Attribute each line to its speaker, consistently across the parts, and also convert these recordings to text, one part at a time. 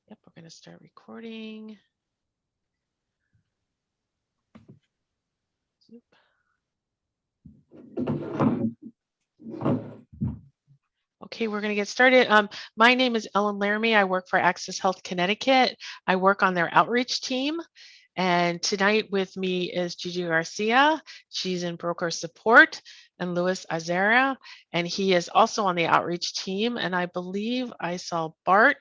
Speaker 1: Yep, we're going to start recording. Zoop. Okay, we're going to get started. My name is Ellen Laramie. I work for Access Health Connecticut. I work on their outreach team. And tonight with me is Gigi Garcia. She's in broker support, and Luis Azera, and he is also on the outreach team. And I believe I saw Bart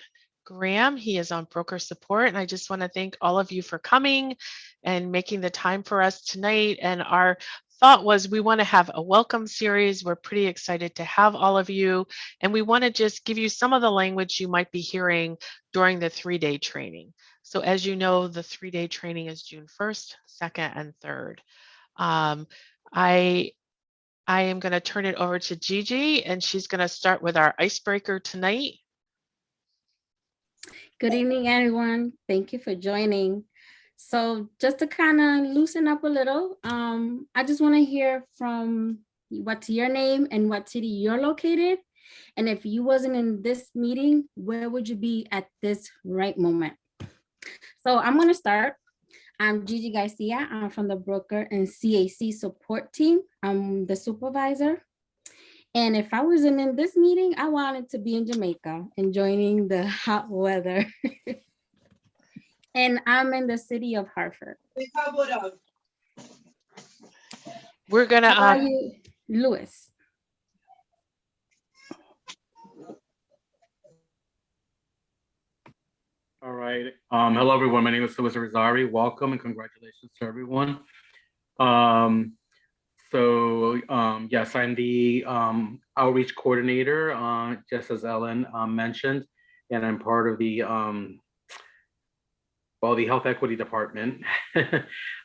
Speaker 1: Graham. He is on broker support. And I just want to thank all of you for coming and making the time for us tonight. And our thought was we want to have a welcome series. We're pretty excited to have all of you. And we want to just give you some of the language you might be hearing during the 3-day training. So as you know, the 3-day training is June 1st, 2nd, and 3rd. I am going to turn it over to Gigi, and she's going to start with our icebreaker tonight.
Speaker 2: Good evening, everyone. Thank you for joining. So just to kind of loosen up a little, I just want to hear from what's your name and what city you're located. And if you wasn't in this meeting, where would you be at this right moment? So I'm going to start. I'm Gigi Garcia. I'm from the broker and CAC support team. I'm the supervisor. And if I wasn't in this meeting, I wanted to be in Jamaica, enjoying the hot weather. And I'm in the city of Hartford.
Speaker 1: We're going to
Speaker 2: Louis.
Speaker 3: All right. Hello, everyone. My name is Louis Rosari. Welcome and congratulations to everyone. Yes, I'm the outreach coordinator, just as Ellen mentioned, and I'm part of the health equity department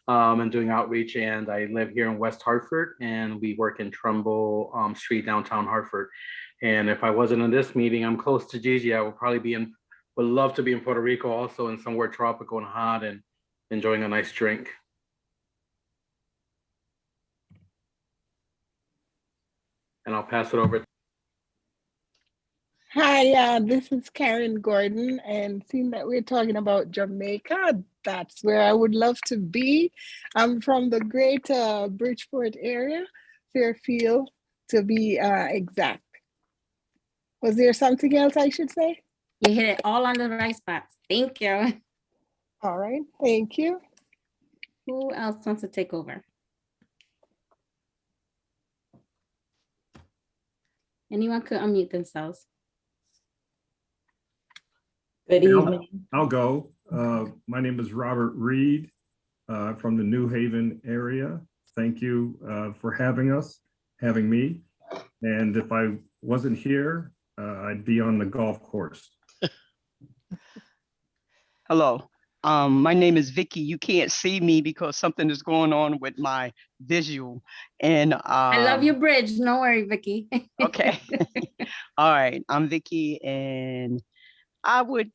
Speaker 3: and doing outreach. And I live here in West Hartford, and we work in Trumbull Street, downtown Hartford. And if I wasn't in this meeting, I'm close to Gigi. I would probably would love to be in Puerto Rico, also in somewhere tropical and hot and enjoying a nice drink. And I'll pass it over.
Speaker 4: Hi, this is Karen Gordon, and seeing that we're talking about Jamaica, that's where I would love to be. I'm from the greater Bridgeport area, Fairfield to be exact. Was there something else I should say?
Speaker 2: You hit it all on the right spots. Thank you.
Speaker 4: All right, thank you.
Speaker 2: Who else wants to take over? Anyone could unmute themselves.
Speaker 5: Good evening.
Speaker 6: I'll go. My name is Robert Reed from the New Haven area. Thank you for having me. And if I wasn't here, I'd be on the golf course.
Speaker 5: Hello. My name is Vicky. You can't see me because something is going on with my visual. And
Speaker 2: I love your bridge. No worry, Vicky.
Speaker 5: Okay. All right. I'm Vicky, and I would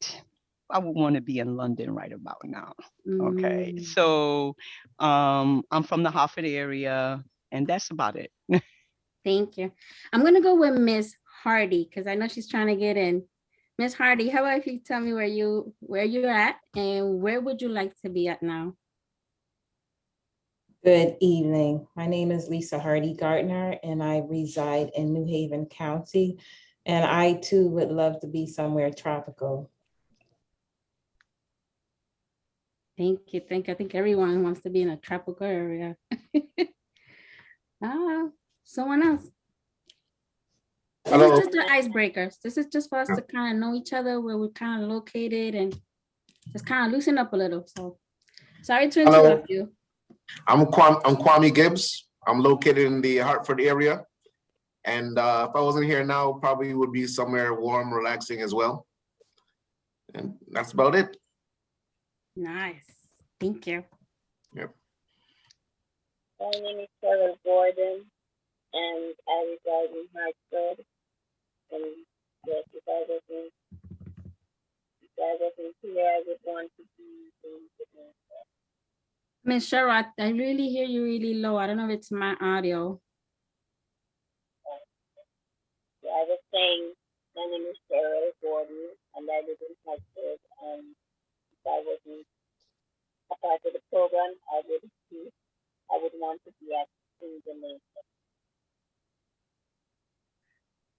Speaker 5: want to be in London right about now. Okay. So I'm from the Hartford area, and that's about it.
Speaker 2: Thank you. I'm gonna go with Miss Hardy because I know she's trying to get in. Miss Hardy, how about if you tell me where you're at and where would you like to be at now?
Speaker 5: Good evening. My name is Lisa Hardy Gardner, and I reside in New Haven County. And I too would love to be somewhere tropical.
Speaker 2: Thank you. I think everyone wants to be in a tropical area. Someone else.
Speaker 7: Hello.
Speaker 2: This is just the icebreakers. This is just for us to kind of know each other, where we're kind of located, and just kind of loosen up a little. So sorry to interrupt you.
Speaker 7: I'm Kwame Gibbs. I'm located in the Hartford area. And if I wasn't here now, probably would be somewhere warm, relaxing as well. And that's about it.
Speaker 2: Nice. Thank you.
Speaker 7: Yep.
Speaker 8: My name is Sarah Gordon, and I reside in Hartford. And yes, if I wasn't here, I would want to be in Jamaica.
Speaker 2: Miss Sherrod, I really hear you really low. I don't know if it's my audio.
Speaker 8: Yeah, I was saying, my name is Sarah Gordon, and I live in Hartford. And if I wasn't a part of the program, I would want to be at in Jamaica.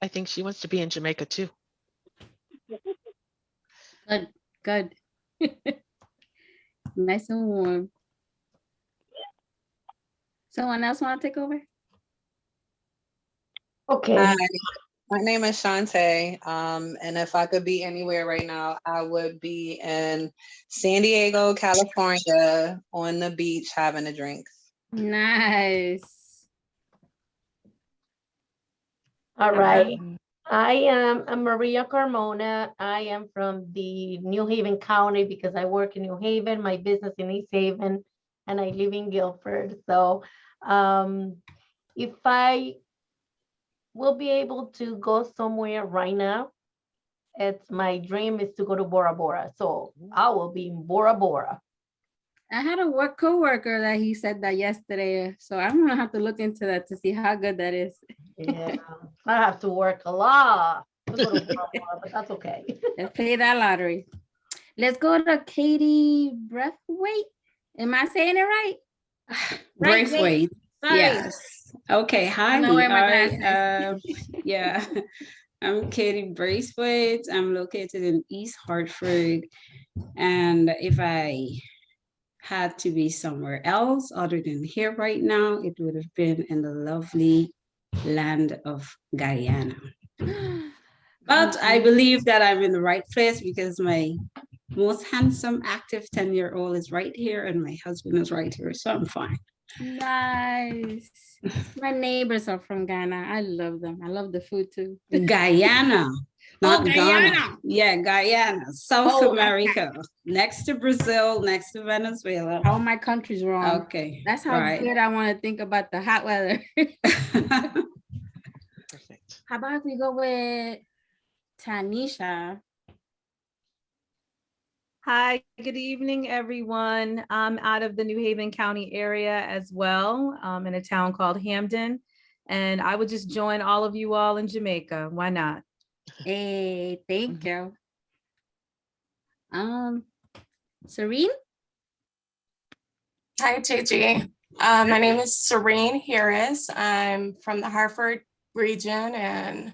Speaker 1: I think she wants to be in Jamaica too.
Speaker 2: Good, good. Nice and warm. Someone else want to take over?
Speaker 9: Okay.
Speaker 10: Hi, my name is Shantae. And if I could be anywhere right now, I would be in San Diego, California, on the beach having a drink.
Speaker 2: Nice.
Speaker 9: All right. I am Maria Carmona. I am from the New Haven County because I work in New Haven, my business in East Haven, and I live in Guilford. So if I will be able to go somewhere right now, it's my dream is to go to Bora Bora. So I will be in Bora Bora.
Speaker 2: I had a coworker that he said that yesterday. So I'm gonna have to look into that to see how good that is.
Speaker 9: Yeah, I have to work a lot to go to Bora Bora, but that's okay.
Speaker 2: Let's pay that lottery. Let's go to Katie Breathwaite. Am I saying it right?
Speaker 11: Braithwaite.
Speaker 2: Sorry.
Speaker 11: Yes. Okay. Hi.
Speaker 2: I know where my glasses.
Speaker 11: Yeah. I'm Katie Braithwaite. I'm located in East Hartford. And if I had to be somewhere else other than here right now, it would have been in the lovely land of Guyana. But I believe that I'm in the right place because my most handsome, active 10-year-old is right here and my husband is right here, so I'm fine.
Speaker 2: Nice. My neighbors are from Ghana. I love them. I love the food too.
Speaker 11: Guyana, not
Speaker 2: Guyana.
Speaker 11: Ghana. Yeah, Guyana, South America, next to Brazil, next to Venezuela.
Speaker 2: All my country's wrong.
Speaker 11: Okay.
Speaker 2: That's how good I want to think about the hot weather.
Speaker 1: Perfect.
Speaker 2: How about if we go with Tanisha?
Speaker 12: Hi, good evening, everyone. I'm out of the New Haven County area as well, in a town called Hamden. And I would just join all of you all in Jamaica. Why not?
Speaker 2: Hey, thank you. Serene?
Speaker 13: Hi, Gigi. My name is Serene Harris. I'm from the Hartford region, and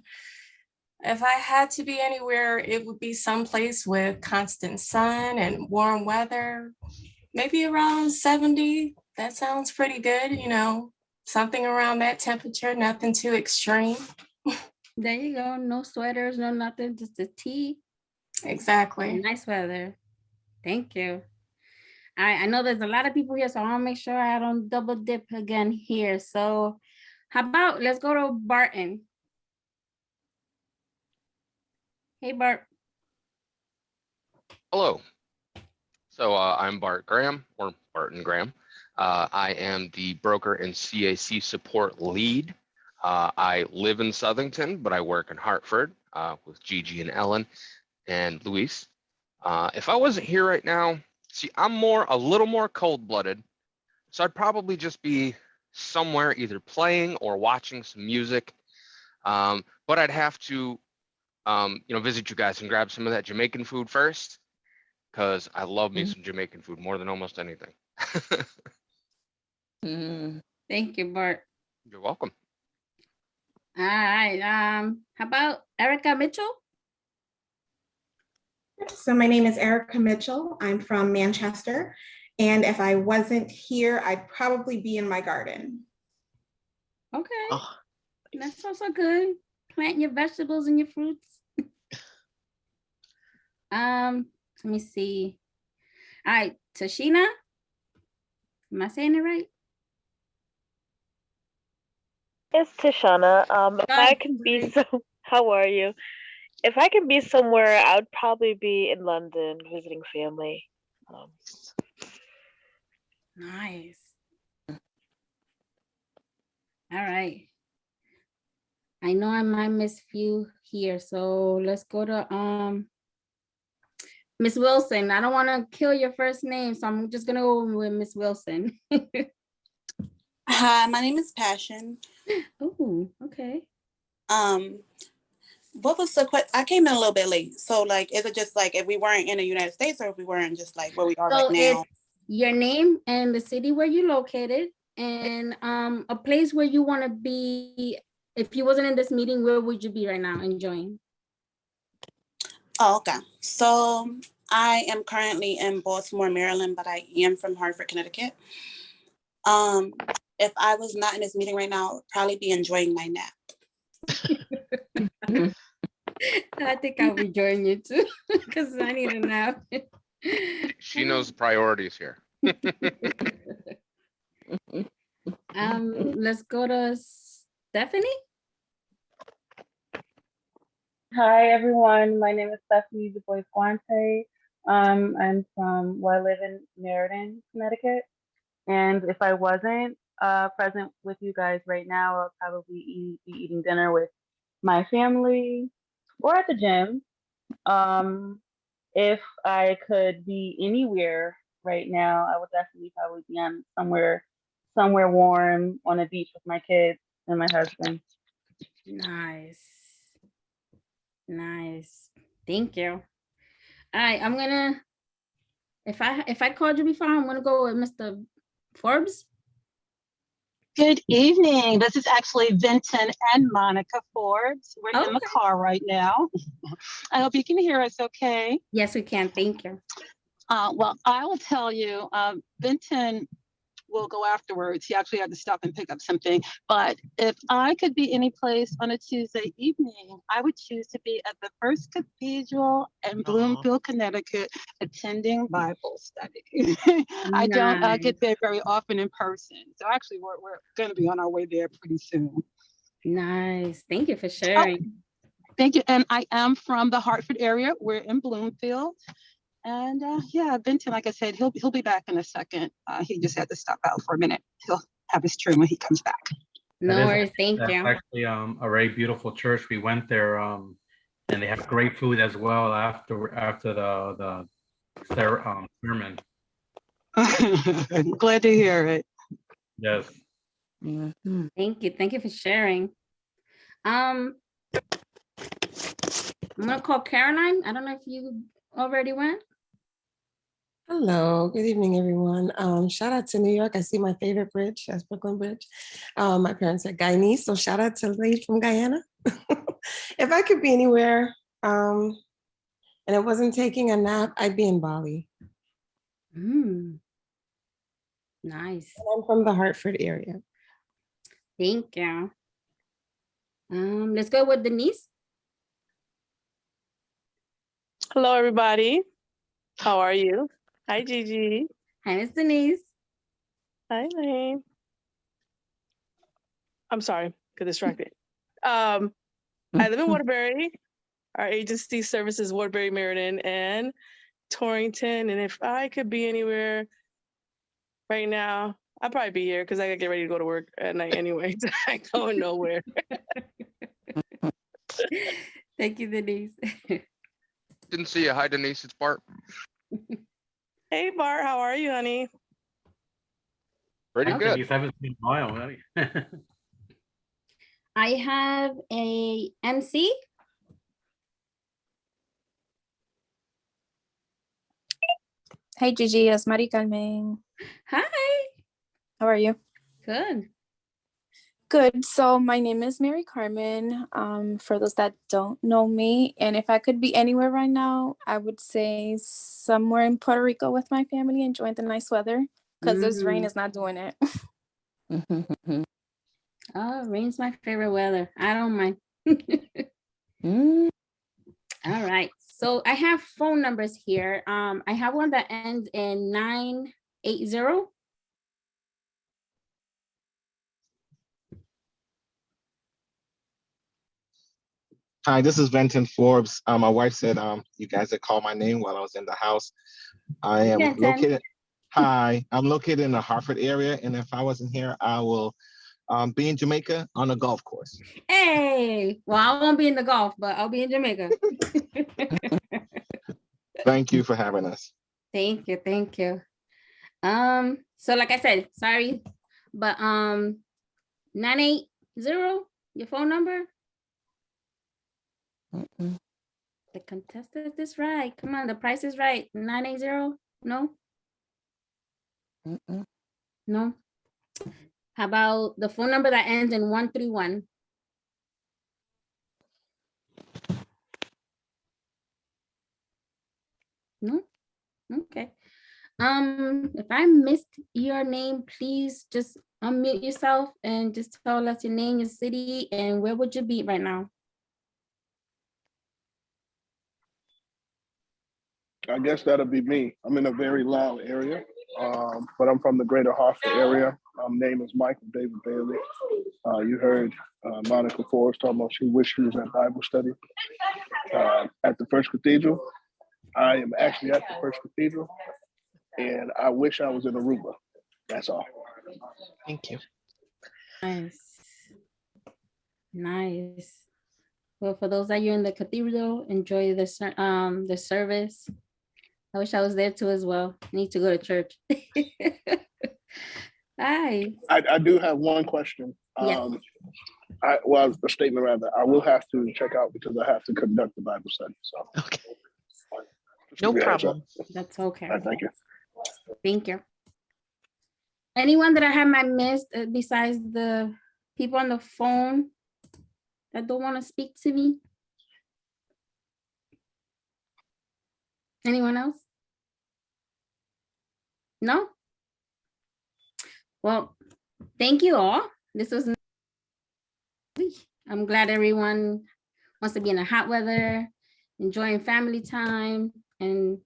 Speaker 13: if I had to be anywhere, it would be someplace with constant sun and warm weather, maybe around 70. That sounds pretty good, you know, something around that temperature, nothing too extreme.
Speaker 2: There you go. No sweaters, no nothing, just a tee.
Speaker 13: Exactly.
Speaker 2: Nice weather. Thank you. I know there's a lot of people here, so I want to make sure I don't double dip again here. So how about let's go to Barton. Hey, Bart.
Speaker 14: Hello. So I'm Bart Graham, or Barton Graham. I am the broker and CAC support lead. I live in Southington, but I work in Hartford with Gigi and Ellen and Luis. If I wasn't here right now, see, I'm a little more cold-blooded, so I'd probably just be somewhere either playing or watching some music. But I'd have to visit you guys and grab some of that Jamaican food first, because I love me some Jamaican food more than almost anything.
Speaker 2: Thank you, Bart.
Speaker 14: You're welcome.
Speaker 2: All right. How about Erica Mitchell?
Speaker 15: So my name is Erica Mitchell. I'm from Manchester. And if I wasn't here, I'd probably be in my garden.
Speaker 2: Okay. Oh, that sounds so good. Planting your vegetables and your fruits. Let me see. All right, Tashina. Am I saying it right?
Speaker 8: It's Tashana. If I can be how are you? If I can be somewhere, I would probably be in London visiting family.
Speaker 2: Nice. All right. I know I might miss few here, so let's go to Miss Wilson. I don't want to kill your first name, so I'm just gonna go with Miss Wilson.
Speaker 16: Hi, my name is Passion.
Speaker 2: Oh, okay.
Speaker 16: What was the question? I came in a little bit late. So like, is it just like if we weren't in the United States or if we weren't just like where we are
Speaker 2: So
Speaker 16: right
Speaker 2: it's
Speaker 16: now?
Speaker 2: your name and the city where you're located and a place where you want to be. If you wasn't in this meeting, where would you be right now enjoying?
Speaker 16: Oh, okay. So I am currently in Baltimore, Maryland, but I am from Hartford, Connecticut. If I was not in this meeting right now, I would probably be enjoying my nap.
Speaker 2: I think I'll be joining you too, because I need a nap.
Speaker 14: She knows the priorities here.
Speaker 2: Let's go to Stephanie.
Speaker 17: Hi, everyone. My name is Stephanie Du Bois Guante. I'm from, well, I live in Meriden, Connecticut. And if I wasn't present with you guys right now, I'll probably be eating dinner with my family or at the gym. If I could be anywhere right now, I would definitely probably be on somewhere warm on a beach with my kids and my husband.
Speaker 2: Nice. Nice. Thank you. All right, I'm gonna, if I called you before, I'm gonna go with Mr. Forbes.
Speaker 18: Good evening. This is actually Vinton and Monica Forbes. We're in the car right now. I hope you can hear us okay.
Speaker 2: Yes, we can. Thank you.
Speaker 18: Well, I will tell you, Vinton will go afterwards. He actually had to stop and pick up something. But if I could be any place on a Tuesday evening, I would choose to be at the First Cathedral in Bloomfield, Connecticut, attending Bible study. I don't get there very often in person. So actually, we're going to be on our way there pretty soon.
Speaker 2: Nice. Thank you for sharing.
Speaker 18: Thank you. And I am from the Hartford area. We're in Bloomfield. And yeah, Vinton, like I said, he'll be back in a second. He just had to stop out for a minute. He'll have his turn when he comes back.
Speaker 2: No worries, thank you.
Speaker 3: Actually, a very beautiful church. We went there, and they have great food as well after the sermon.
Speaker 18: Glad to hear it.
Speaker 3: Yes.
Speaker 2: Thank you for sharing. I'm gonna call Caroline. I don't know if you already went.
Speaker 19: Hello, good evening, everyone. Shout out to New York. I see my favorite bridge, that's Brooklyn Bridge. My parents are Guyanese, so shout out to the lady from Guyana. If I could be anywhere and it wasn't taking a nap, I'd be in Bali.
Speaker 2: Nice.
Speaker 19: And I'm from the Hartford area.
Speaker 2: Thank you. Let's go with Denise.
Speaker 20: Hello, everybody. How are you? Hi, Gigi.
Speaker 2: Hi, Miss Denise.
Speaker 20: Hi, Lane. I'm sorry, got distracted. I live in Waterbury. Our agency services Waterbury, Meriden, and Torrington. And if I could be anywhere right now, I'd probably be here because I gotta get ready to go to work at night anyway. I ain't going nowhere.
Speaker 2: Thank you, Denise.
Speaker 14: Didn't see you. Hi, Denise. It's Bart.
Speaker 20: Hey, Bart. How are you, honey?
Speaker 14: Pretty
Speaker 3: I
Speaker 14: good.
Speaker 3: haven't seen a while. Right?
Speaker 2: I have a MC.
Speaker 21: Hey Gigi, it's Mari Carmen.
Speaker 2: Hi.
Speaker 21: How are you?
Speaker 2: Good.
Speaker 21: Good. So my name is Mary Carmen. For those that don't know me, and if I could be anywhere right now, I would say somewhere in Puerto Rico with my family, enjoying the nice weather, because this rain is not doing it.
Speaker 2: Oh, rain's my favorite weather. I don't mind. All right. So I have phone numbers here. I have one that ends in 980.
Speaker 22: Hi, this is Venton Forbes. My wife said you guys had called my name while I was in the house. I am located. Hi, I'm located in the Hartford area, and if I wasn't here, I will be in Jamaica on a golf course.
Speaker 2: Hey, well, I won't be in the golf, but I'll be in Jamaica.
Speaker 22: Thank you for having us.
Speaker 2: Thank you, thank you. So like I said, sorry, but 980, your phone number? The contestant is right. Come on, the price is right. 980? No? No? How about the phone number that ends in 131? No? Okay. If I missed your name, please just unmute yourself and just tell us your name, your city, and where would you be right now?
Speaker 4: I guess that'll be me. I'm in a very loud area, but I'm from the greater Hartford area. Name is Michael David Bailey. You heard Monica Forbes talking about she wished she was at Bible study at the First Cathedral. I am actually at the First Cathedral, and I wish I was in Aruba. That's all.
Speaker 1: Thank you.
Speaker 2: Nice. Nice. Well, for those that you're in the cathedral, enjoy the service. I wish I was there too as well. I need to go to church. Hi.
Speaker 4: I do have one question.
Speaker 2: Yes.
Speaker 4: A statement rather. I will have to check out because I have to conduct the Bible study. So.
Speaker 1: Okay. No problem.
Speaker 2: That's okay.
Speaker 4: All right, thank you.
Speaker 2: Thank you. Anyone that I have missed besides the people on the phone that don't want to speak to me? Anyone else? No? Well, thank you all. This was, I'm glad everyone wants to be in the hot weather, enjoying family time, and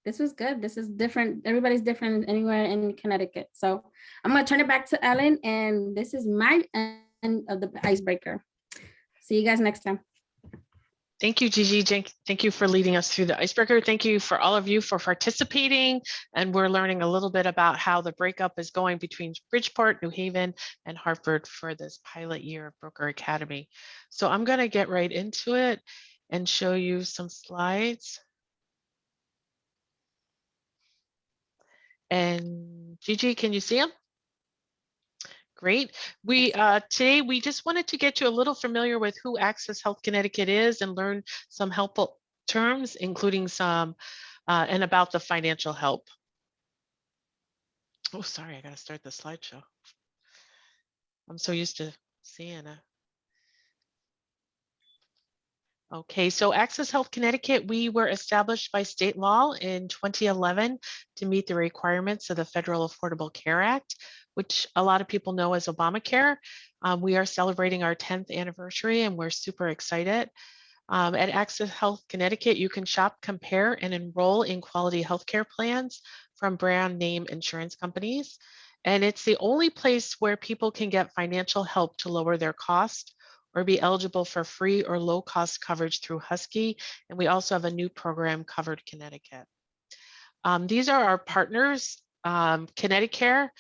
Speaker 2: this was good. This is different. Everybody's different anywhere in Connecticut. So I'm gonna turn it back to Ellen, and this is my end of the icebreaker. See you guys next time.
Speaker 1: Thank you, Gigi. Thank you for leading us through the icebreaker. Thank you for all of you for participating. And we're learning a little bit about how the breakup is going between Bridgeport, New Haven, and Hartford for this pilot year of Broker Academy. So I'm going to get right into it and show you some slides. And Gigi, can you see them? Great. Today we just wanted to get you a little familiar with who Access Health Connecticut is and learn some helpful terms, including some and about the financial help. Oh, sorry, I got to start the slideshow. I'm so used to seeing it. Okay, so Access Health Connecticut, we were established by state law in 2011 to meet the requirements of the Federal Affordable Care Act, which a lot of people know as Obamacare. We are celebrating our 10th anniversary and we're super excited. At Access Health Connecticut, you can shop, compare, and enroll in quality healthcare plans from brand name insurance companies. And it's the only place where people can get financial help to lower their cost or be eligible for free or low cost coverage through Husky. And we also have a new program, Covered Connecticut. These are our partners, Connecticut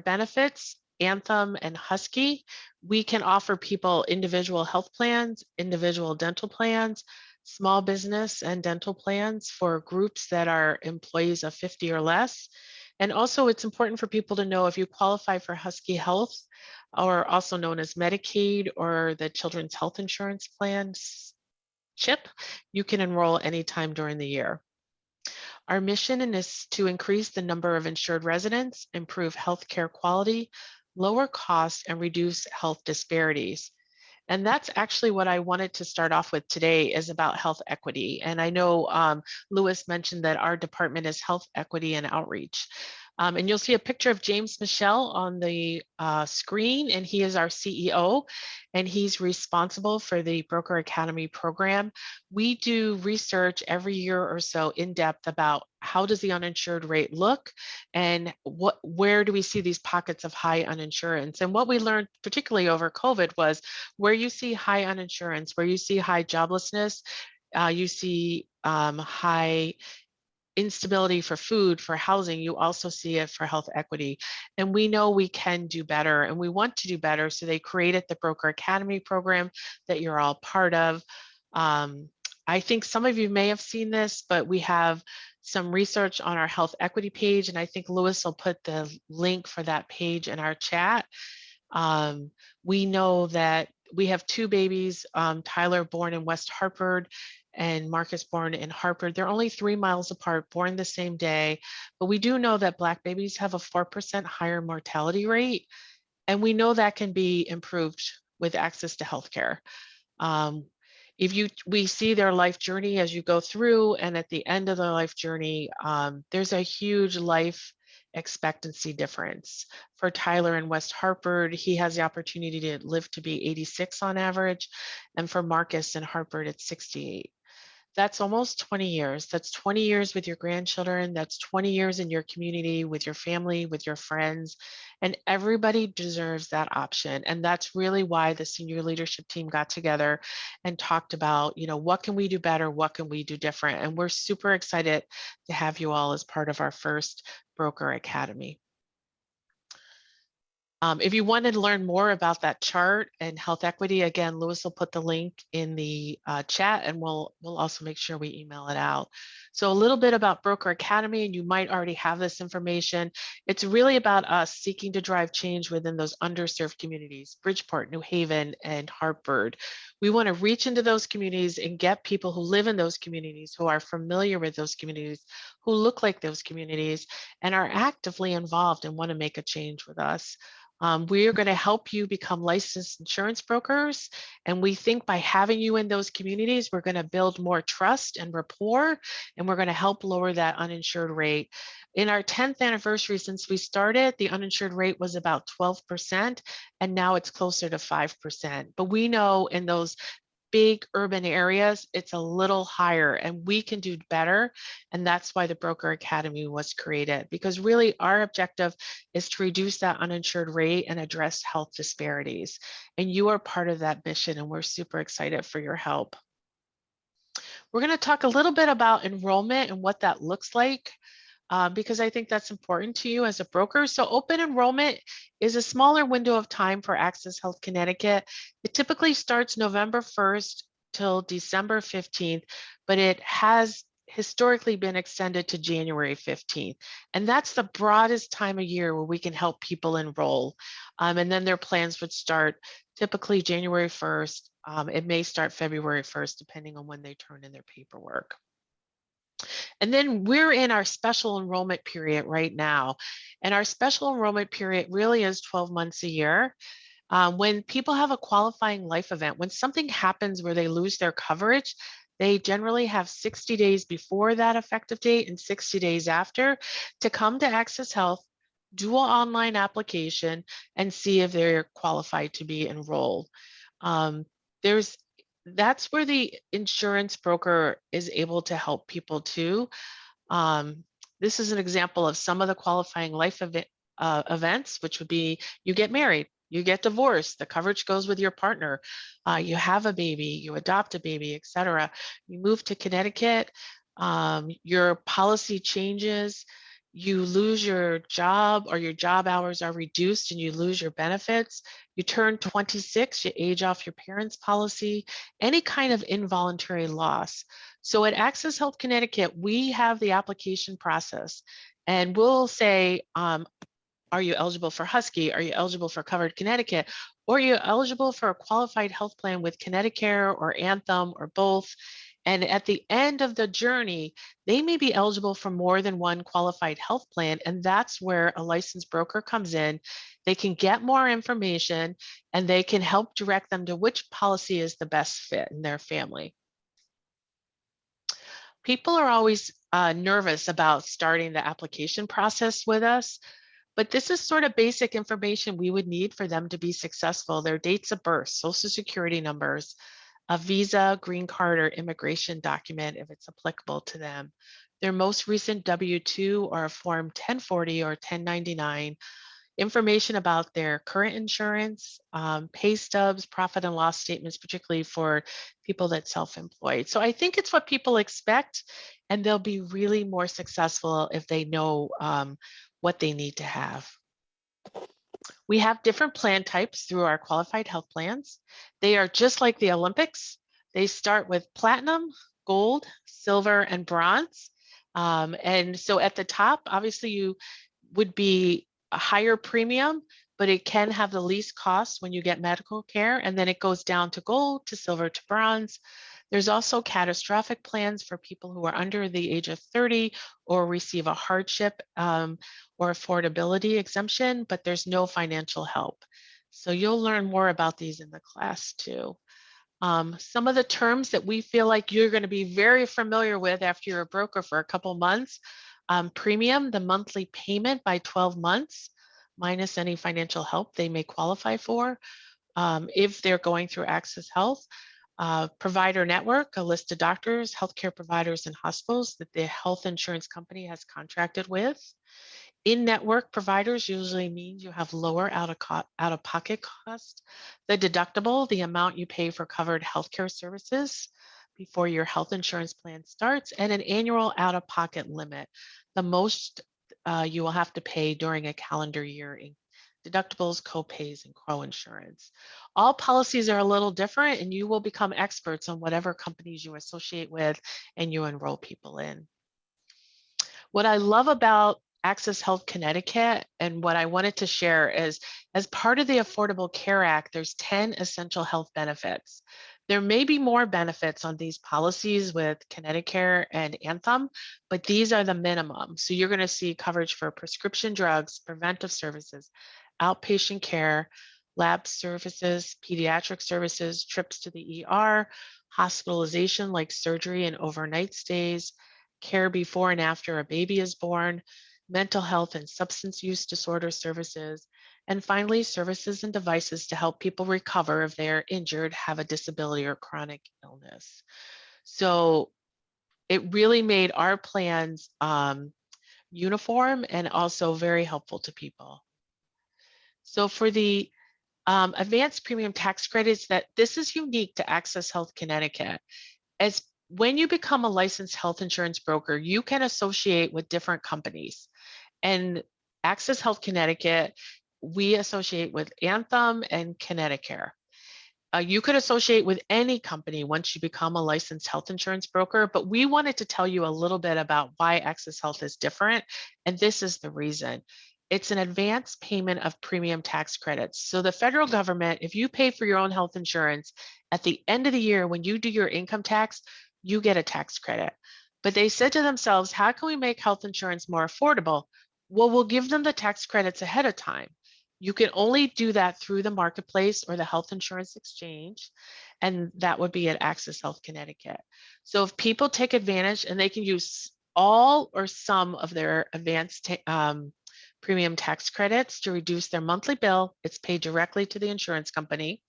Speaker 1: Benefits, Anthem, and Husky. We can offer people individual health plans, individual dental plans, small business and dental plans for groups that are employees of 50 or less. And also it's important for people to know if you qualify for Husky Health, or also known as Medicaid or the Children's Health Insurance Plan, CHIP, you can enroll anytime during the year. Our mission is to increase the number of insured residents, improve healthcare quality, lower costs, and reduce health disparities. And that's actually what I wanted to start off with today, is about health equity. And I know Louis mentioned that our department is health equity and outreach. And you'll see a picture of James Michelle on the screen, and he is our CEO, and he's responsible for the Broker Academy program. We do research every year or so in depth about how does the uninsured rate look, and where do we see these pockets of high uninsurance. And what we learned, particularly over COVID, was where you see high uninsurance, where you see high joblessness, you see high instability for food, for housing, you also see it for health equity. And we know we can do better and we want to do better. So they created the Broker Academy program that you're all part of. I think some of you may have seen this, but we have some research on our health equity page. And I think Louis will put the link for that page in our chat. We know that We have two babies, Tyler born in West Hartford and Marcus born in Hartford. They're only 3 miles apart, born the same day. But we do know that Black babies have a 4% higher mortality rate. And we know that can be improved with access to healthcare. We see their life journey as you go through, and at the end of their life journey, there's a huge life expectancy difference. For Tyler in West Hartford, he has the opportunity to live to be 86 on average, and for Marcus in Hartford, it's 68. That's almost 20 years. That's 20 years with your grandchildren. That's 20 years in your community, with your family, with your friends. And everybody deserves that option. And that's really why the senior leadership team got together and talked about, what can we do better? What can we do different? And we're super excited to have you all as part of our first Broker Academy. If you wanted to learn more about that chart and health equity, again, Lewis will put the link in the chat, and we'll also make sure we email it out. So a little bit about Broker Academy, and you might already have this information. It's really about us seeking to drive change within those underserved communities, Bridgeport, New Haven, and Hartford. We want to reach into those communities and get people who live in those communities, who are familiar with those communities, who look like those communities, and are actively involved and want to make a change with us. We are going to help you become licensed insurance brokers. And we think by having you in those communities, we're going to build more trust and rapport, and we're going to help lower that uninsured rate. In our 10th anniversary since we started, the uninsured rate was about 12%, and now it's closer to 5%. But we know in those big urban areas, it's a little higher, and we can do better. And that's why the Broker Academy was created, because really our objective is to reduce that uninsured rate and address health disparities. And you are part of that mission, and we're super excited for your help. We're going to talk a little bit about enrollment and what that looks like, because I think that's important to you as a broker. So open enrollment is a smaller window of time for Access Health Connecticut. It typically starts November 1st till December 15th, but it has historically been extended to January 15th. And that's the broadest time of year where we can help people enroll. And then their plans would start typically January 1st. It may start February 1st, depending on when they turn in their paperwork. And then we're in our special enrollment period right now. And our special enrollment period really is 12 months a year. When people have a qualifying life event, when something happens where they lose their coverage, they generally have 60 days before that effective date and 60 days after to come to Access Health, do an online application, and see if they're qualified to be enrolled. That's where the insurance broker is able to help people too. This is an example of some of the qualifying life events, which would be you get married, you get divorced, the coverage goes with your partner, you have a baby, you adopt a baby, etc. You move to Connecticut, your policy changes, you lose your job or your job hours are reduced and you lose your benefits, you turn 26, you age off your parents' policy, any kind of involuntary loss. So at Access Health Connecticut, we have the application process, and we'll say, are you eligible for Husky? Are you eligible for Covered Connecticut? Or are you eligible for a qualified health plan with Connecticut or Anthem or both? And at the end of the journey, they may be eligible for more than one qualified health plan. And that's where a licensed broker comes in. They can get more information and they can help direct them to which policy is the best fit in their family. People are always nervous about starting the application process with us, but this is sort of basic information we would need for them to be successful. Their dates of birth, social security numbers, a visa, green card, or immigration document if it's applicable to them, their most recent W-2 or a Form 1040 or 1099, information about their current insurance, pay stubs, profit and loss statements, particularly for people that self-employed. So I think it's what people expect, and they'll be really more successful if they know what they need to have. We have different plan types through our qualified health plans. They are just like the Olympics. They start with platinum, gold, silver, and bronze. And so at the top, obviously you would be a higher premium, but it can have the least cost when you get medical care, and then it goes down to gold, to silver, to bronze. There's also catastrophic plans for people who are under the age of 30 or receive a hardship or affordability exemption, but there's no financial help. So you'll learn more about these in the class too. Some of the terms that we feel like you're going to be very familiar with after you're a broker for a couple months. Premium, the monthly payment by 12 months, minus any financial help they may qualify for if they're going through Access Health. Provider network, a list of doctors, healthcare providers, and hospitals that the health insurance company has contracted with. In-network providers usually means you have lower out-of-pocket cost. The deductible, the amount you pay for covered healthcare services before your health insurance plan starts, and an annual out-of-pocket limit, the most you will have to pay during a calendar year in deductibles, co-pays, and co-insurance. All policies are a little different, and you will become experts on whatever companies you associate with and you enroll people in. What I love about Access Health Connecticut and what I wanted to share is, as part of the Affordable Care Act, there's 10 essential health benefits. There may be more benefits on these policies with Connecticut and Anthem, but these are the minimum. So you're going to see coverage for prescription drugs, preventive services, outpatient care, lab services, pediatric services, trips to the ER, hospitalization like surgery and overnight stays, care before and after a baby is born, mental health and substance use disorder services, and finally, services and devices to help people recover if they're injured, have a disability, or chronic illness. So it really made our plans uniform and also very helpful to people. So for the advanced premium tax credits, that this is unique to Access Health Connecticut. As when you become a licensed health insurance broker, you can associate with different companies. And Access Health Connecticut, we associate with Anthem and Connecticut. You could associate with any company once you become a licensed health insurance broker, but we wanted to tell you a little bit about why Access Health is different, and this is the reason. It's an advance payment of premium tax credits. So the federal government, if you pay for your own health insurance, at the end of the year, when you do your income tax, you get a tax credit. But they said to themselves, how can we make health insurance more affordable? Well, we'll give them the tax credits ahead of time. You can only do that through the marketplace or the health insurance exchange, and that would be at Access Health Connecticut. So if people take advantage, and they can use all or some of their advanced premium tax credits to reduce their monthly bill, it's paid directly to the insurance company.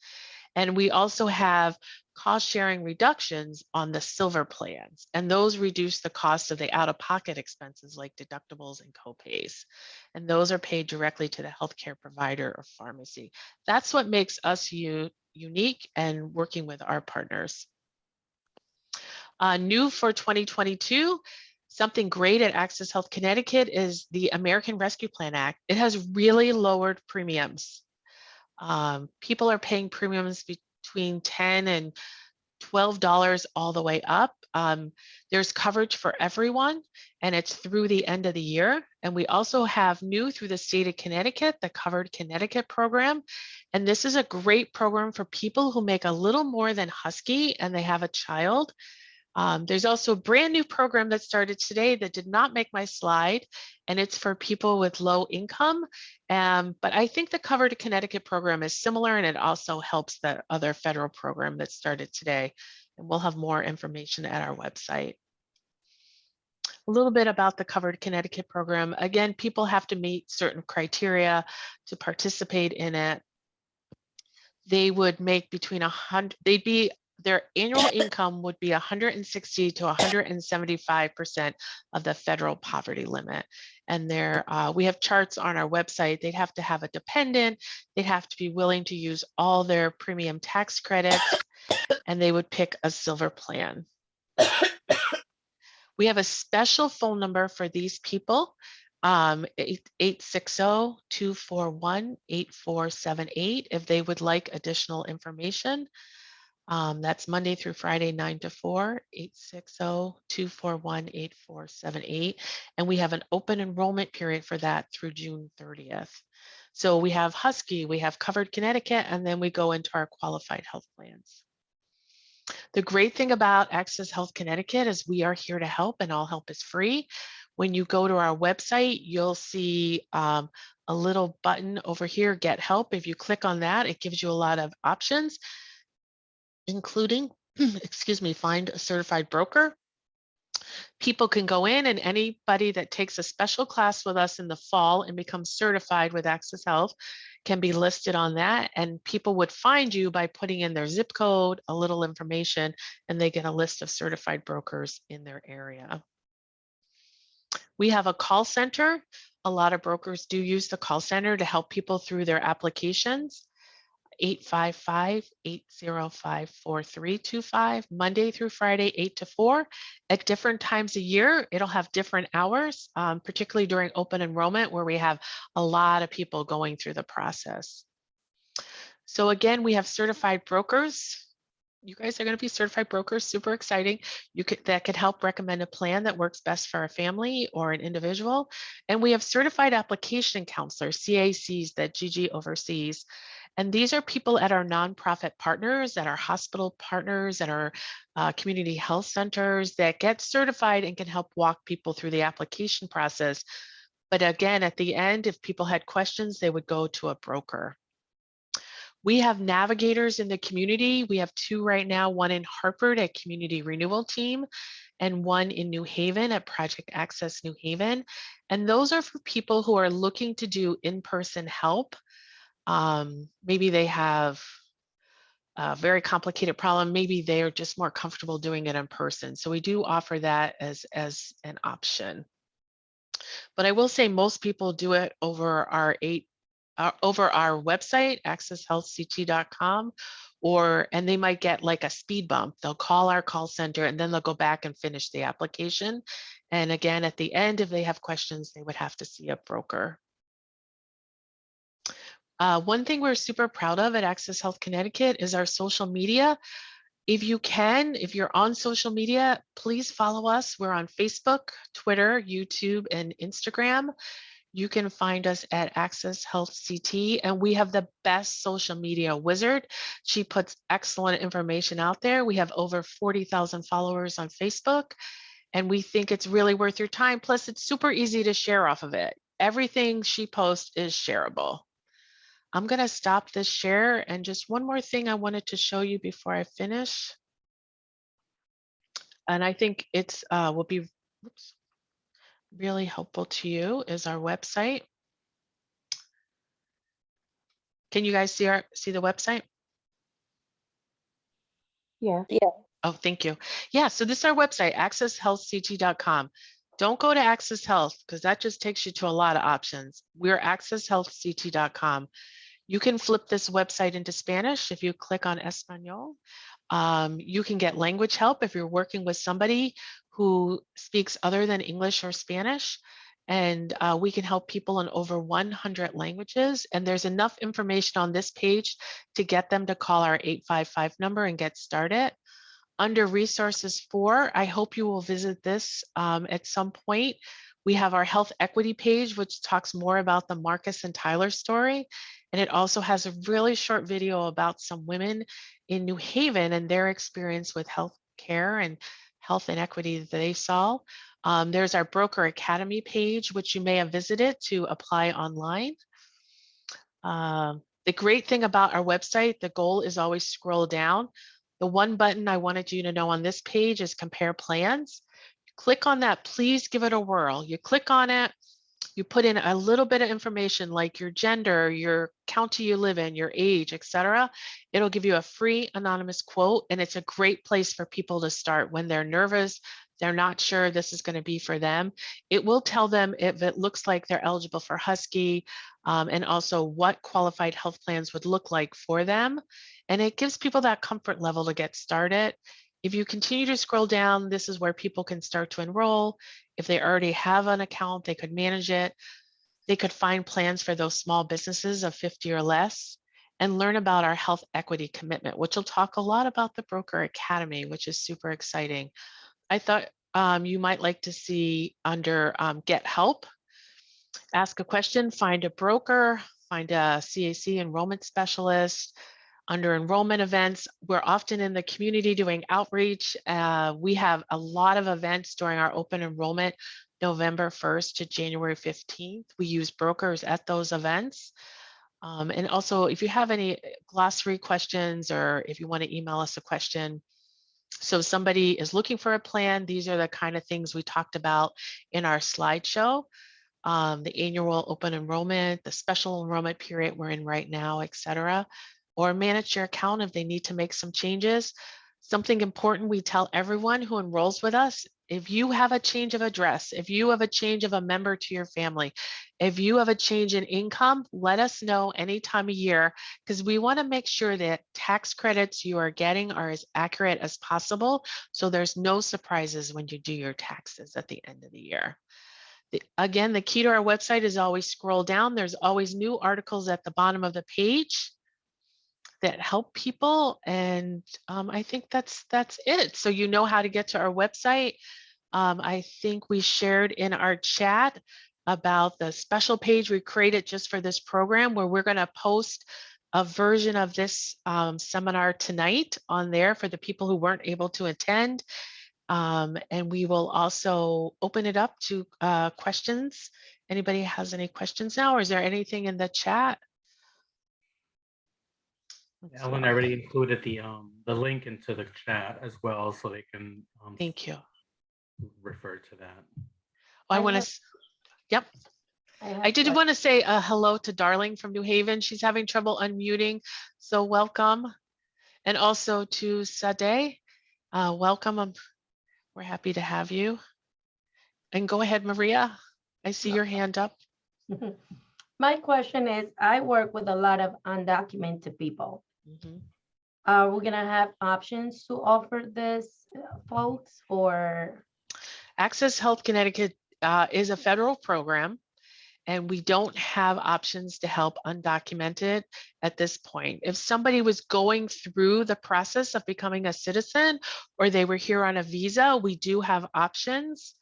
Speaker 1: And we also have cost sharing reductions on the silver plans, and those reduce the cost of the out-of-pocket expenses like deductibles and copays. And those are paid directly to the healthcare provider or pharmacy. That's what makes us unique and working with our partners. New for 2022, something great at Access Health Connecticut is the American Rescue Plan Act. It has really lowered premiums. People are paying premiums between $10 and $12 all the way up. There's coverage for everyone, and it's through the end of the year. And we also have new through the state of Connecticut, the Covered Connecticut program. And this is a great program for people who make a little more than Husky and they have a child. There's also a brand new program that started today that did not make my slide, and it's for people with low income. But I think the Covered Connecticut program is similar, and it also helps the other federal program that started today. And we'll have more information at our website. A little bit about the Covered Connecticut program. Again, people have to meet certain criteria to participate in it. They would make between their annual income would be 160 to 175% of the federal poverty limit. And we have charts on our website. They'd have to have a dependent. They'd have to be willing to use all their premium tax credits, and they would pick a silver plan. We have a special phone number for these people, 860-241-8478, if they would like additional information. That's Monday through Friday, 9 to 4, 860-241-8478. And we have an open enrollment period for that through June 30th. So we have Husky, we have Covered Connecticut, and then we go into our qualified health plans. The great thing about Access Health Connecticut is we are here to help, and all help is free. When you go to our website, you'll see a little button over here, Get Help. If you click on that, it gives you a lot of options, including, excuse me, find a certified broker. People can go in, and anybody that takes a special class with us in the fall and becomes certified with Access Health can be listed on that. And people would find you by putting in their zip code, a little information, and they get a list of certified brokers in their area. We have a call center. A lot of brokers do use the call center to help people through their applications. 855-805-4325, Monday through Friday, 8 to 4. At different times a year, it'll have different hours, particularly during open enrollment, where we have a lot of people going through the process. So again, we have certified brokers. You guys are going to be certified brokers, super exciting. That could help recommend a plan that works best for a family or an individual. And we have certified application counselors, CACs, that Gigi oversees. And these are people at our nonprofit partners, at our hospital partners, at our community health centers that get certified and can help walk people through the application process. But again, at the end, if people had questions, they would go to a broker. We have navigators in the community. We have 2 right now, one in Hartford at Community Renewal Team and one in New Haven at Project Access New Haven. And those are for people who are looking to do in-person help. Maybe they have a very complicated problem. Maybe they are just more comfortable doing it in person. So we do offer that as an option. But I will say most people do it over our website, accesshealthct.com, and they might get like a speed bump. They'll call our call center and then they'll go back and finish the application. And again, at the end, if they have questions, they would have to see a broker. One thing we're super proud of at Access Health Connecticut is our social media. If you can, if you're on social media, please follow us. We're on Facebook, Twitter, YouTube, and Instagram. You can find us at Access Health CT, and we have the best social media wizard. She puts excellent information out there. We have over 40,000 followers on Facebook, and we think it's really worth your time. Plus, it's super easy to share off of it. Everything she posts is shareable. I'm going to stop this share, and just one more thing I wanted to show you before I finish. And I think it's will be really helpful to you is our website. Can you guys see the website?
Speaker 17: Yeah.
Speaker 1: Oh, thank you. Yeah, so this is our website, accesshealthct.com. Don't go to Access Health because that just takes you to a lot of options. We're accesshealthct.com. You can flip this website into Spanish if you click on Espanol. You can get language help if you're working with somebody who speaks other than English or Spanish. And we can help people in over 100 languages. And there's enough information on this page to get them to call our 855 number and get started. Under resources 4, I hope you will visit this at some point. We have our health equity page, which talks more about the Marcus and Tyler story. And it also has a really short video about some women in New Haven and their experience with health care and health inequity that they saw. There's our Broker Academy page, which you may have visited to apply online. The great thing about our website, the goal is always scroll down. The one button I wanted you to know on this page is compare plans. Click on that, please give it a whirl. You click on it, you put in a little bit of information like your gender, your county you live in, your age, etc. It'll give you a free anonymous quote, and it's a great place for people to start when they're nervous, they're not sure this is going to be for them. It will tell them if it looks like they're eligible for Husky, and also what qualified health plans would look like for them. And it gives people that comfort level to get started. If you continue to scroll down, this is where people can start to enroll. If they already have an account, they could manage it. They could find plans for those small businesses of 50 or less and learn about our health equity commitment, which will talk a lot about the Broker Academy, which is super exciting. I thought you might like to see under Get Help, ask a question, find a broker, find a CAC enrollment specialist. Under enrollment events, we're often in the community doing outreach. We have a lot of events during our open enrollment, November 1st to January 15th. We use brokers at those events. And also, if you have any glossary questions or if you want to email us a question, so somebody is looking for a plan, these are the kind of things we talked about in our slideshow. The annual open enrollment, the special enrollment period we're in right now, et cetera, or manage your account if they need to make some changes. Something important we tell everyone who enrolls with us, if you have a change of address, if you have a change of a member to your family, if you have a change in income, let us know any time of year, because we want to make sure that tax credits you are getting are as accurate as possible. So there's no surprises when you do your taxes at the end of the year. Again, the key to our website is always scroll down. There's always new articles at the bottom of the page that help people. And I think that's it. So you know how to get to our website. I think we shared in our chat about the special page we created just for this program, where we're going to post a version of this seminar tonight on there for the people who weren't able to attend. And we will also open it up to questions. Anybody has any questions now, or is there anything in the chat?
Speaker 3: Ellen already included the link into the chat as well, so they can
Speaker 1: thank you,
Speaker 3: refer to that.
Speaker 1: I want to, yep. I did want to say hello to Darling from New Haven. She's having trouble unmuting, so welcome. And also to Sade, welcome. We're happy to have you. And go ahead, Maria. I see your hand up.
Speaker 9: My question is, I work with a lot of undocumented people. Are we gonna have options to offer this, folks, or?
Speaker 1: Access Health Connecticut is a federal program, and we don't have options to help undocumented at this point. If somebody was going through the process of becoming a citizen, or they were here on a visa, we do have options.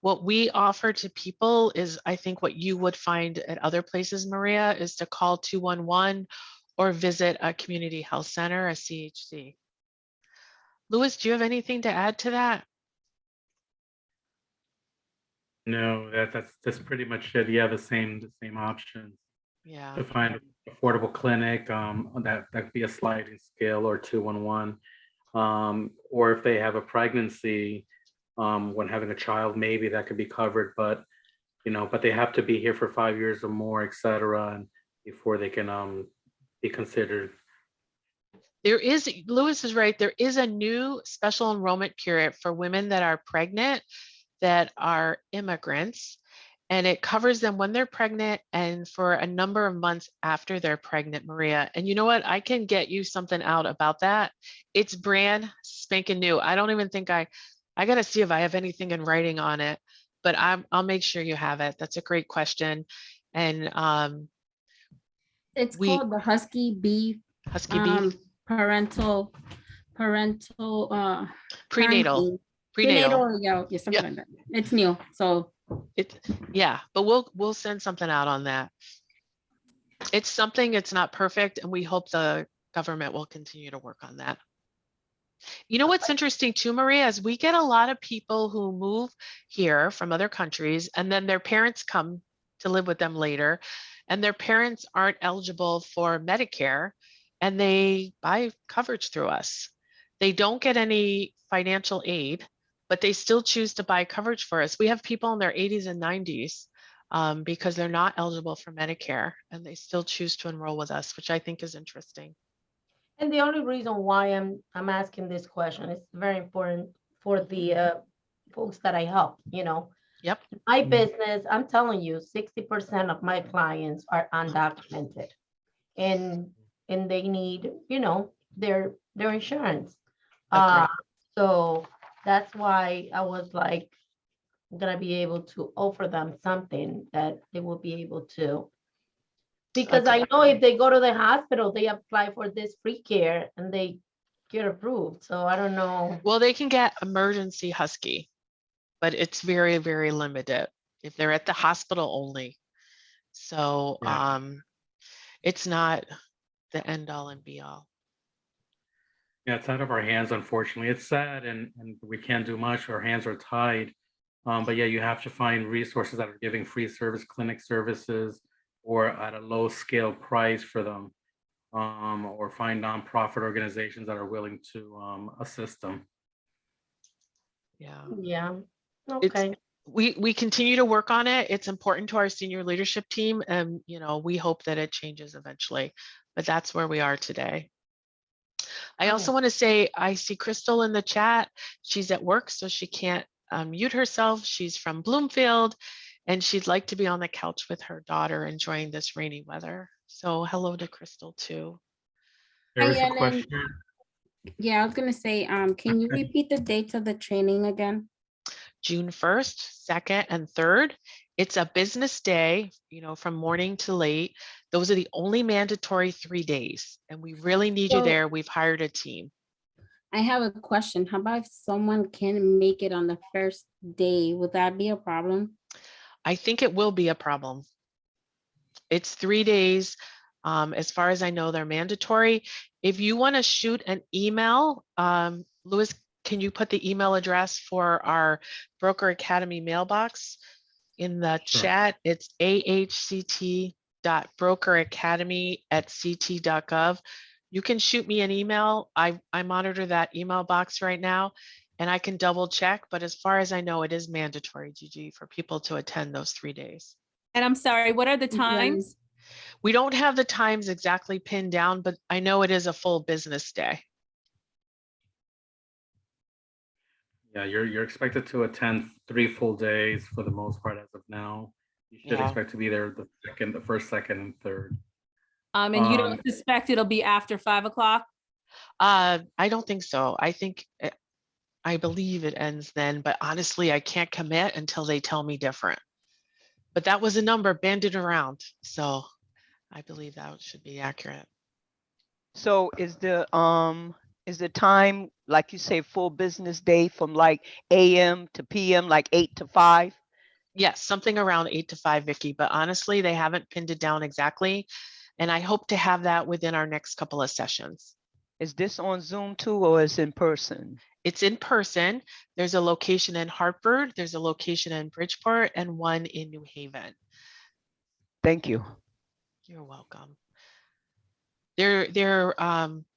Speaker 1: What we offer to people is, I think what you would find at other places, Maria, is to call 211 or visit a community health center, a CHC. Louis, do you have anything to add to that?
Speaker 3: No, that's pretty much it. Yeah, the same options.
Speaker 1: Yeah.
Speaker 3: To find an affordable clinic, that could be a sliding scale or 211. Or if they have a pregnancy, when having a child, maybe that could be covered, but but they have to be here for 5 years or more, et cetera, and before they can be considered.
Speaker 1: There is, Louis is right, there is a new special enrollment period for women that are pregnant that are immigrants, and it covers them when they're pregnant and for a number of months after they're pregnant, Maria. And you know what? I can get you something out about that. It's brand spanking new. I don't even think I got to see if I have anything in writing on it, but I'll make sure you have it. That's a great question. And
Speaker 2: it's called the Husky Bee. Parental
Speaker 1: prenatal,
Speaker 2: yeah, something like that. It's new, so
Speaker 1: yeah, but we'll send something out on that. It's something, it's not perfect, and we hope the government will continue to work on that. You know what's interesting too, Maria, is we get a lot of people who move here from other countries, and then their parents come to live with them later, and their parents aren't eligible for Medicare, and they buy coverage through us. They don't get any financial aid, but they still choose to buy coverage for us. We have people in their 80s and 90s because they're not eligible for Medicare, and they still choose to enroll with us, which I think is interesting.
Speaker 9: And the only reason why I'm asking this question is very important for the folks that I help,
Speaker 1: Yep.
Speaker 9: My business, I'm telling you, 60% of my clients are undocumented, and they need, their insurance. So that's why I was like, I'm gonna be able to offer them something that they will be able to. Because I know if they go to the hospital, they apply for this free care and they get approved. So I don't know.
Speaker 1: Well, they can get emergency Husky, but it's very, very limited if they're at the hospital only. So, It's not the end all and be all.
Speaker 3: Yeah, it's out of our hands, unfortunately. It's sad and we can't do much. Our hands are tied. But yeah, you have to find resources that are giving free service clinic services or at a low scale price for them. Or find nonprofit organizations that are willing to assist them.
Speaker 1: Yeah.
Speaker 9: Yeah.
Speaker 1: It's
Speaker 9: Okay.
Speaker 1: we continue to work on it. It's important to our senior leadership team, and we hope that it changes eventually. But that's where we are today. I also want to say I see Crystal in the chat. She's at work, so she can't mute herself. She's from Bloomfield, and she'd like to be on the couch with her daughter enjoying this rainy weather. So hello to Crystal too.
Speaker 3: There is
Speaker 2: Hi,
Speaker 3: a
Speaker 2: Ellen.
Speaker 3: question.
Speaker 2: Yeah, I was gonna say, can you repeat the dates of the training again?
Speaker 1: June 1st, 2nd, and 3rd. It's a business day, from morning to late. Those are the only mandatory 3 days, and we really need you
Speaker 2: So-
Speaker 1: there. We've hired a team.
Speaker 2: I have a question. How about if someone can make it on the first day? Would that be a problem?
Speaker 1: I think it will be a problem. It's 3 days. As far as I know, they're mandatory. If you want to shoot an email, Louis, can you put the email address for our Broker Academy mailbox in the chat? It's ahct.brokeracademy@ct.gov. You can shoot me an email. I monitor that email box right now, and I can double check. But as far as I know, it is mandatory, Gigi, for people to attend those 3 days.
Speaker 12: And I'm sorry, what are the times?
Speaker 1: We don't have the times exactly pinned down, but I know it is a full business day.
Speaker 3: Yeah, you're expected to attend 3 full days for the most part as of now. You should
Speaker 1: Yeah.
Speaker 3: expect to be there the first, second, and third.
Speaker 12: And you don't suspect it'll be after 5 o'clock?
Speaker 1: I don't think so. I believe it ends then, but honestly, I can't commit until they tell me different. But that was a number bandied around, so I believe that should be accurate.
Speaker 5: So is the time, like you say, full business day from like AM to PM, like 8 to 5?
Speaker 1: Yes, something around 8 to 5, Vicky, but honestly, they haven't pinned it down exactly. And I hope to have that within our next couple of sessions.
Speaker 5: Is this on Zoom too, or is in person?
Speaker 1: It's in person. There's a location in Hartford, there's a location in Bridgeport, and one in New Haven.
Speaker 5: Thank you.
Speaker 1: You're welcome. They're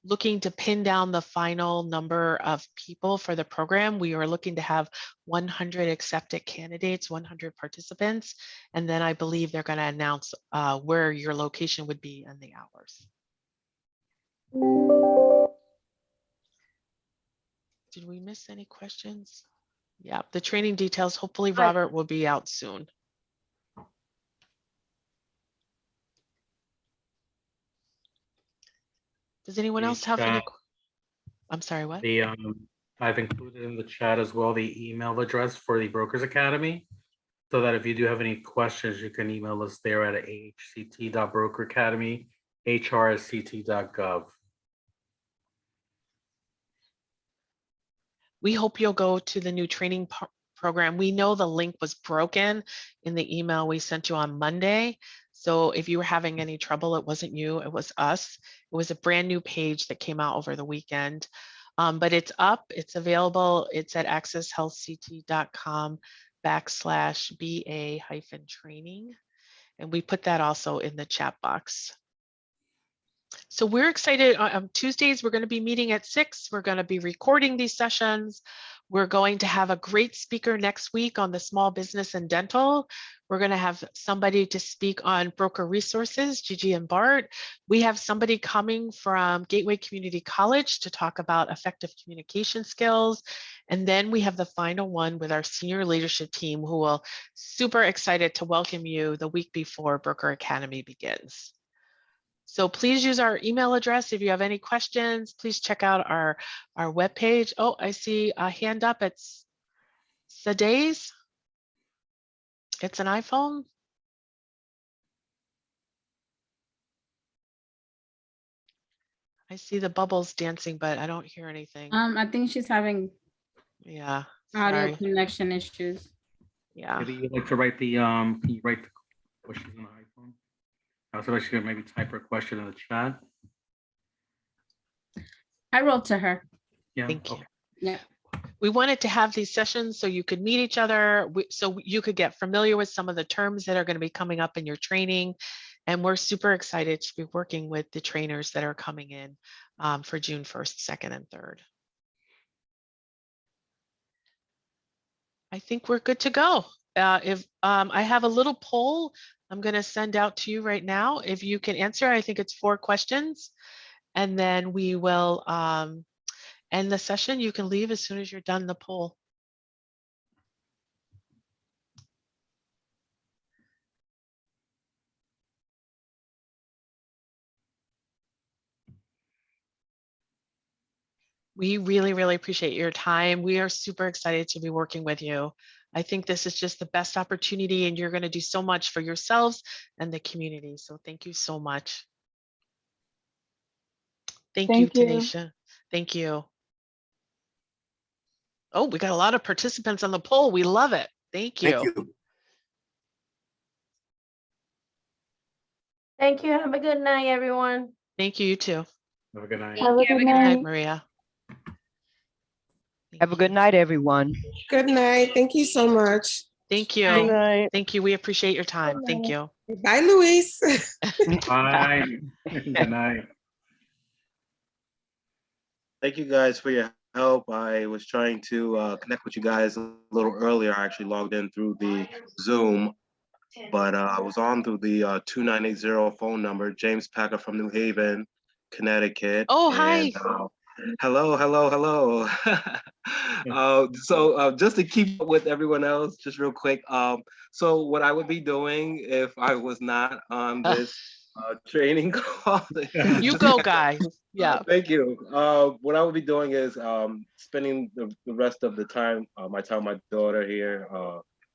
Speaker 1: looking to pin down the final number of people for the program. We are looking to have 100 accepted candidates, 100 participants, and then I believe they're going to announce where your location would be and the hours. Did we miss any questions? Yeah, the training details, hopefully Robert will be out soon. Does anyone else have any? I'm sorry, what?
Speaker 3: I've included in the chat as well the email address for the Brokers Academy, so that if you do have any questions, you can email us there at ahct.brokeracademy@ct.gov.
Speaker 1: We hope you'll go to the new training program. We know the link was broken in the email we sent you on Monday. So if you were having any trouble, it wasn't you, it was us. It was a brand new page that came out over the weekend. But it's up, it's available. It's at accesshealthct.com/BA-training. And we put that also in the chat box. So we're excited. On Tuesdays, we're going to be meeting at 6. We're going to be recording these sessions. We're going to have a great speaker next week on the small business and dental. We're going to have somebody to speak on broker resources, Gigi and Bart. We have somebody coming from Gateway Community College to talk about effective communication skills. And then we have the final one with our senior leadership team, who will super excited to welcome you the week before Broker Academy begins. So please use our email address. If you have any questions, please check out our webpage. Oh, I see a hand up. It's Sadays. It's an iPhone. I see the bubbles dancing, but I don't hear anything.
Speaker 2: I think she's having audio connection issues.
Speaker 1: Yeah.
Speaker 3: Maybe you'd like to write the can you write the questions on the iPhone? Somebody should maybe type her question in the chat.
Speaker 2: I wrote to her.
Speaker 3: Yeah.
Speaker 1: Thank you.
Speaker 3: Okay.
Speaker 2: Yeah.
Speaker 1: We wanted to have these sessions so you could meet each other, so you could get familiar with some of the terms that are going to be coming up in your training. And we're super excited to be working with the trainers that are coming in for June 1st, 2nd, and 3rd. I think we're good to go. If I have a little poll I'm going to send out to you right now. If you can answer, I think it's 4 questions. And then we will end the session. You can leave as soon as you're done the poll. We really, really appreciate your time. We are super excited to be working with you. I think this is just the best opportunity and you're going to do so much for yourselves and the community. So thank you so much. Thank you, Tanisha. Thank you. Oh, we got a lot of participants on the poll. We love it. Thank you.
Speaker 4: Thank you.
Speaker 9: Thank you. Have a good night, everyone.
Speaker 1: Thank you, you too.
Speaker 3: Have a good night.
Speaker 9: Have a good night.
Speaker 1: Maria.
Speaker 5: Have a good night, everyone.
Speaker 19: Good night. Thank you so much.
Speaker 1: Thank you.
Speaker 20: Good night.
Speaker 1: Thank you. We appreciate your time. Thank you.
Speaker 19: Bye, Luis.
Speaker 3: Bye. Good night.
Speaker 6: Thank you guys for your help. I was trying to connect with you guys a little earlier. I actually logged in through the Zoom, but I was on through the 2980 phone number. James Packer from New Haven, Connecticut.
Speaker 1: Oh, hi.
Speaker 6: And, hello. So just to keep up with everyone else, just real quick. So what I would be doing if I was not on this training call.
Speaker 1: You go, guy. Yeah.
Speaker 6: Thank you. What I will be doing is spending the rest of the time, my time with my daughter here.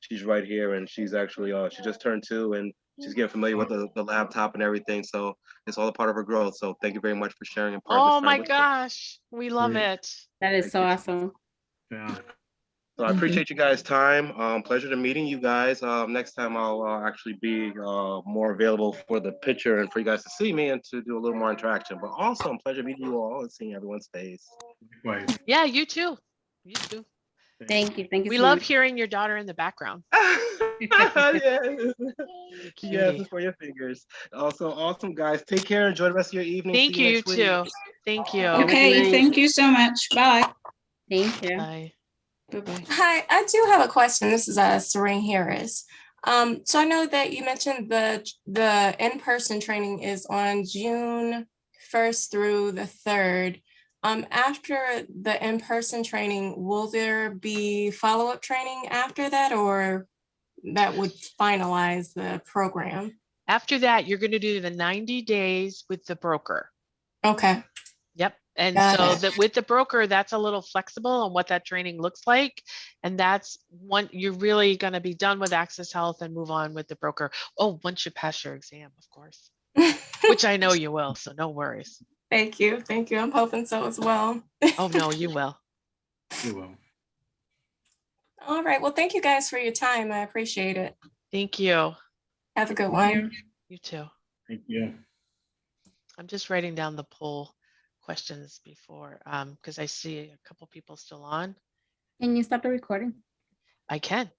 Speaker 6: She's right here, and she's actually she just turned 2, and she's getting familiar with the laptop and everything. So it's all a part of her growth. So thank you very much for sharing and part of
Speaker 1: Oh
Speaker 6: this time
Speaker 1: my
Speaker 6: with
Speaker 1: gosh. We love it.
Speaker 2: That is so awesome.
Speaker 3: Yeah.
Speaker 6: So I appreciate you guys' time. Pleasure to meeting you guys. Next time I'll actually be more available for the picture and for you guys to see me and to do a little more interaction. But awesome, pleasure meeting you all and seeing everyone's face.
Speaker 1: Yeah, you too. You too.
Speaker 2: Thank you. Thank you.
Speaker 1: We
Speaker 2: so
Speaker 1: love
Speaker 2: much.
Speaker 1: hearing your daughter in the background.
Speaker 6: Yes, for your fingers. Also, awesome, guys. Take care. Enjoy the rest of your evening.
Speaker 1: Thank
Speaker 6: See you
Speaker 1: you,
Speaker 6: next week.
Speaker 1: too. Thank you.
Speaker 11: Okay, thank you so much. Bye.
Speaker 2: Thank you.
Speaker 1: Bye.
Speaker 11: Bye-bye.
Speaker 13: Hi, I do have a question. This is Serene Harris. So I know that you mentioned the in-person training is on June 1st through the 3rd. After the in-person training, will there be follow-up training after that, or that would finalize the program?
Speaker 1: After that, you're going to do the 90 days with the broker.
Speaker 13: Okay.
Speaker 1: Yep. And
Speaker 13: Got
Speaker 1: so
Speaker 13: it.
Speaker 1: that with the broker, that's a little flexible on what that training looks like. And that's one, you're really going to be done with Access Health and move on with the broker. Oh, once you pass your exam, of course, which I know you will. So no worries.
Speaker 13: Thank you. Thank you. I'm hoping so as well.
Speaker 1: Oh, no, you will.
Speaker 3: You will.
Speaker 13: All right. Well, thank you guys for your time. I appreciate it.
Speaker 1: Thank you.
Speaker 13: Have a good one.
Speaker 1: You too.
Speaker 3: Thank you.
Speaker 1: I'm just writing down the poll questions before, because I see a couple people still on.
Speaker 2: Can you stop the recording?
Speaker 1: I can.